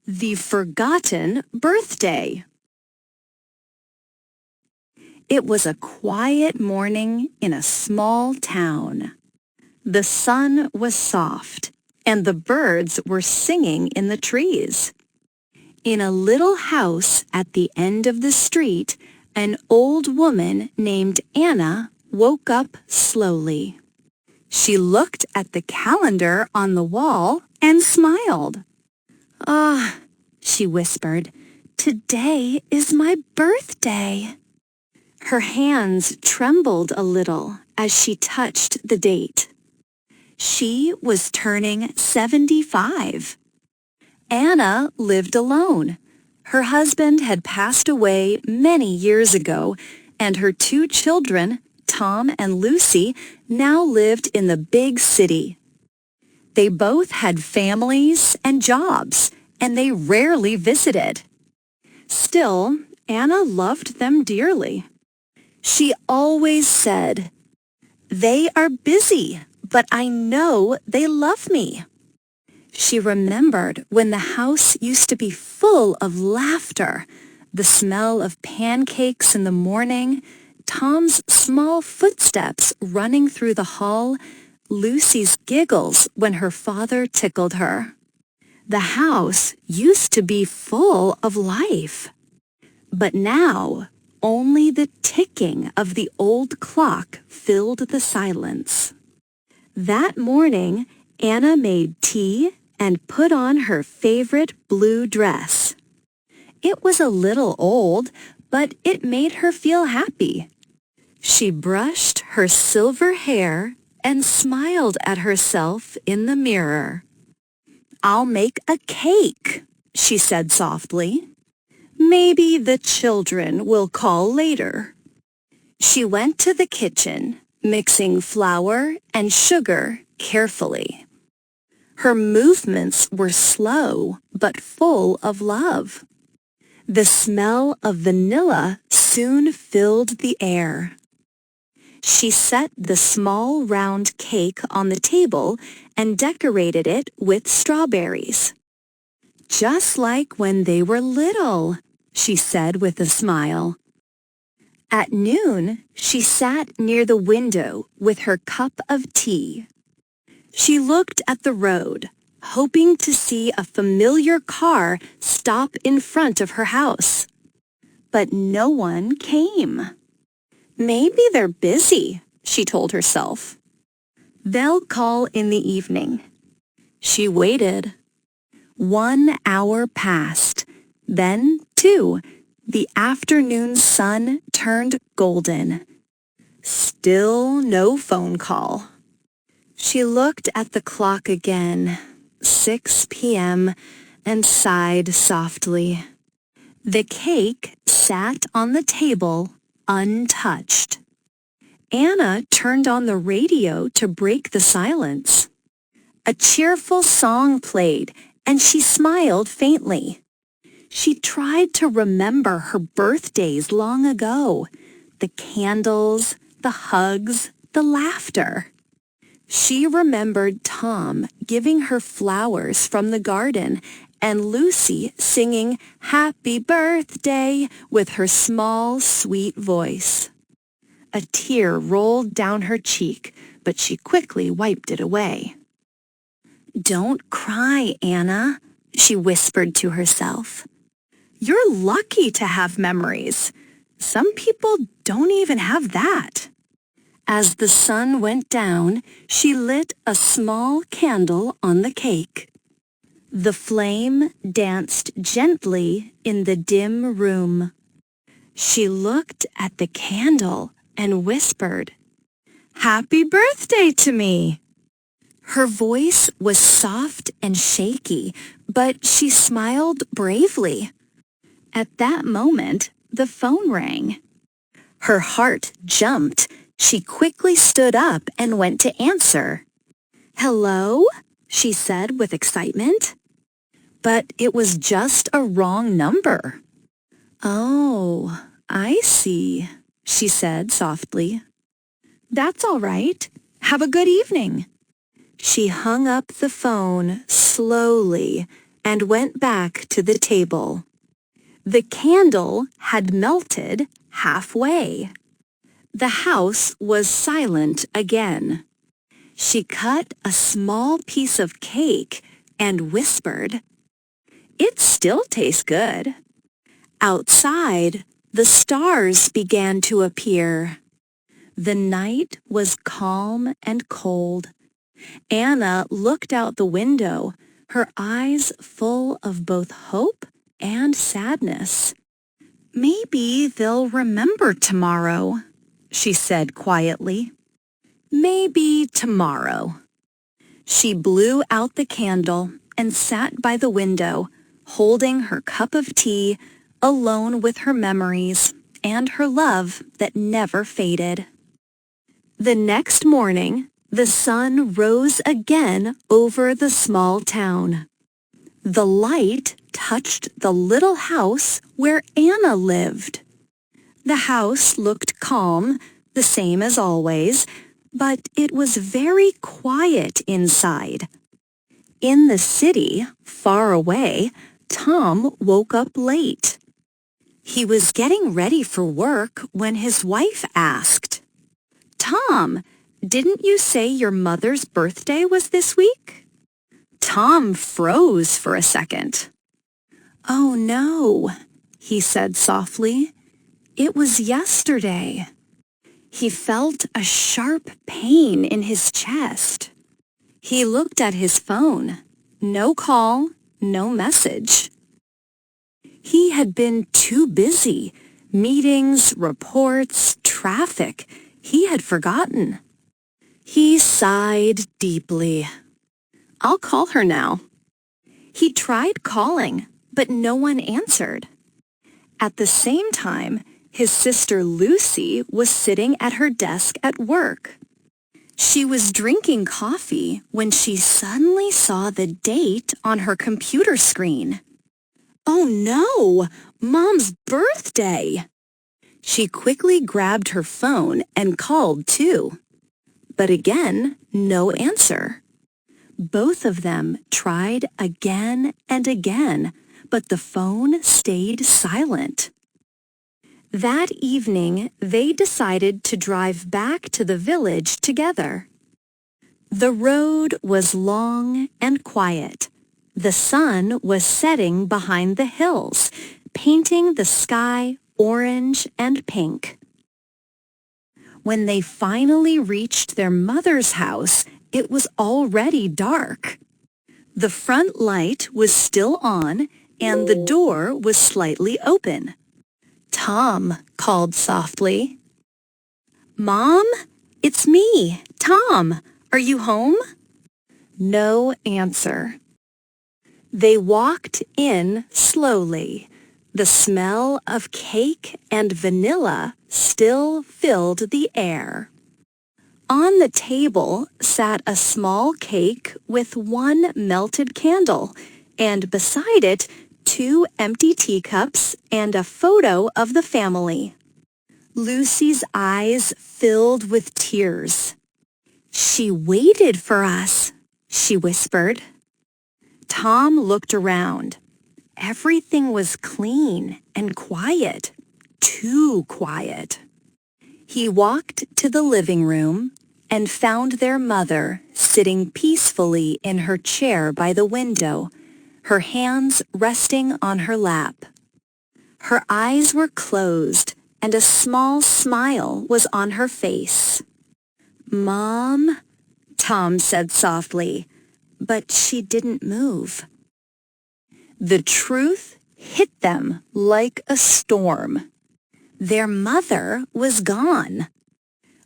The Forgotten Birthday. It was a quiet morning in a small town. The sun was soft, and the birds were singing in the trees. In a little house at the end of the street, an old woman named Anna woke up slowly. She looked at the calendar on the wall and smiled. "Ah," she whispered, "today is my birthday." Her hands trembled a little as she touched the date. She was turning 75. Anna lived alone. Her husband had passed away many years ago, and her two children, Tom and Lucy, now lived in the big city. They both had families and jobs, and they rarely visited. Still, Anna loved them dearly. She always said, "They are busy, but I know they love me." She remembered when the house used to be full of laughter, the smell of pancakes in the morning, Tom's small footsteps running through the hall, Lucy's giggles when her father tickled her. The house used to be full of life. But now, only the ticking of the old clock filled the silence. That morning, Anna made tea and put on her favorite blue dress. It was a little old, but it made her feel happy. She brushed her silver hair and smiled at herself in the mirror. "I'll make a cake," she said softly. "Maybe the children will call later." She went to the kitchen, mixing flour and sugar carefully. Her movements were slow but full of love. The smell of vanilla soon filled the air. She set the small round cake on the table and decorated it with strawberries. "Just like when they were little," she said with a smile. At noon, she sat near the window with her cup of tea. She looked at the road, hoping to see a familiar car stop in front of her house. But no one came. "Maybe they're busy," she told herself. "They'll call in the evening." She waited. 1 hour passed, then 2. The afternoon sun turned golden. Still no phone call. She looked at the clock again, 6 p.m., and sighed softly. The cake sat on the table, untouched. Anna turned on the radio to break the silence. A cheerful song played, and she smiled faintly. She tried to remember her birthdays long ago, the candles, the hugs, the laughter. She remembered Tom giving her flowers from the garden and Lucy singing "Happy Birthday" with her small, sweet voice. A tear rolled down her cheek, but she quickly wiped it away. "Don't cry, Anna," she whispered to herself. "You're lucky to have memories. Some people don't even have that." As the sun went down, she lit a small candle on the cake. The flame danced gently in the dim room. She looked at the candle and whispered, "Happy birthday to me." Her voice was soft and shaky, but she smiled bravely. At that moment, the phone rang. Her heart jumped. She quickly stood up and went to answer. "Hello?" she said with excitement. But it was just a wrong number. "Oh, I see," she said softly. "That's all right. Have a good evening." She hung up the phone slowly and went back to the table. The candle had melted halfway. The house was silent again. She cut a small piece of cake and whispered, "It still tastes good." Outside, the stars began to appear. The night was calm and cold. Anna looked out the window, her eyes full of both hope and sadness. "Maybe they'll remember tomorrow," she said quietly. "Maybe tomorrow." She blew out the candle and sat by the window, holding her cup of tea, alone with her memories and her love that never faded. The next morning, the sun rose again over the small town. The light touched the little house where Anna lived. The house looked calm, the same as always, but it was very quiet inside. In the city, far away, Tom woke up late. He was getting ready for work when his wife asked, "Tom, didn't you say your mother's birthday was this week?" Tom froze for a second. "Oh no," he said softly. "It was yesterday." He felt a sharp pain in his chest. He looked at his phone. No call, no message. He had been too busy. Meetings, reports, traffic. He had forgotten. He sighed deeply. "I'll call her now." He tried calling, but no one answered. At the same time, his sister Lucy was sitting at her desk at work. She was drinking coffee when she suddenly saw the date on her computer screen. "Oh no! Mom's birthday!" She quickly grabbed her phone and called too. But again, no answer. Both of them tried again and again, but the phone stayed silent. That evening, they decided to drive back to the village together. The road was long and quiet. The sun was setting behind the hills, painting the sky orange and pink. When they finally reached their mother's house, it was already dark. The front light was still on, and the door was slightly open. Tom called softly. "Mom, it's me, Tom. Are you home?" No answer. They walked in slowly. The smell of cake and vanilla still filled the air. On the table sat a small cake with one melted candle, and beside it, 2 empty teacups and a photo of the family. Lucy's eyes filled with tears. "She waited for us," she whispered. Tom looked around. Everything was clean and quiet, too quiet. He walked to the living room and found their mother sitting peacefully in her chair by the window, her hands resting on her lap. Her eyes were closed and a small smile was on her face. "Mom," Tom said softly, but she didn't move. The truth hit them like a storm. Their mother was gone.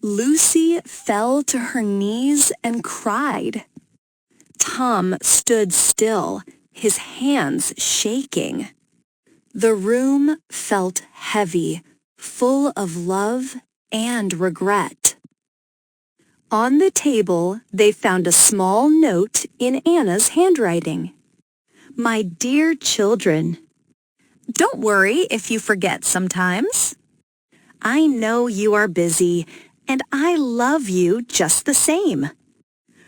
Lucy fell to her knees and cried. Tom stood still, his hands shaking. The room felt heavy, full of love and regret. On the table, they found a small note in Anna's handwriting. "My dear children, don't worry if you forget sometimes. I know you are busy, and I love you just the same.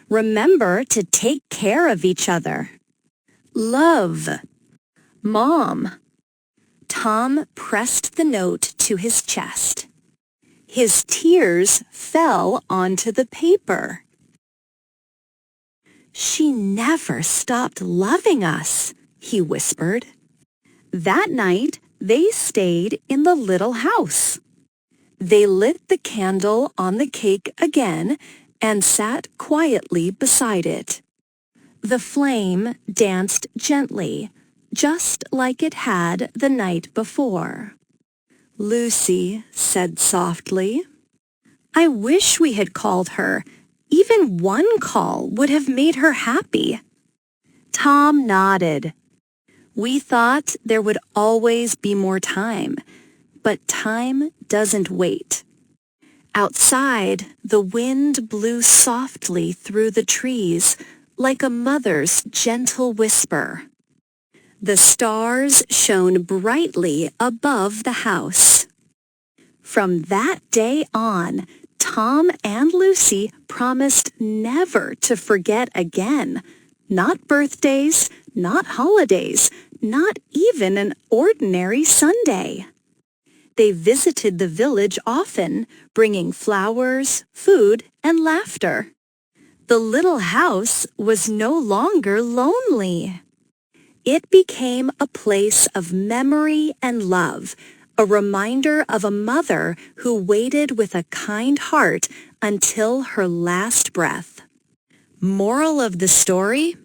Remember to take care of each other. Love. Mom. Tom pressed the note to his chest. His tears fell onto the paper. She never stopped loving us, he whispered. That night, they stayed in the little house. They lit the candle on the cake again and sat quietly beside it. The flame danced gently, just like it had the night before. Lucy said softly, "I wish we had called her. Even one call would have made her happy." Tom nodded. We thought there would always be more time, but time doesn't wait. Outside, the wind blew softly through the trees, like a mother's gentle whisper. The stars shone brightly above the house. From that day on, Tom and Lucy promised never to forget again. Not birthdays, not holidays, not even an ordinary Sunday. They visited the village often, bringing flowers, food, and laughter. The little house was no longer lonely. It became a place of memory and love, a reminder of a mother who waited with a kind heart until her last breath. Moral of the story?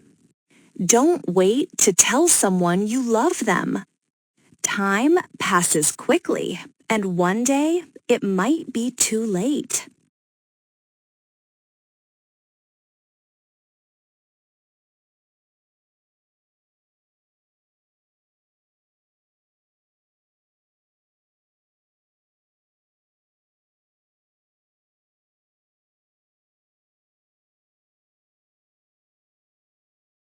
Don't wait to tell someone you love them. Time passes quickly, and one day it might be too late.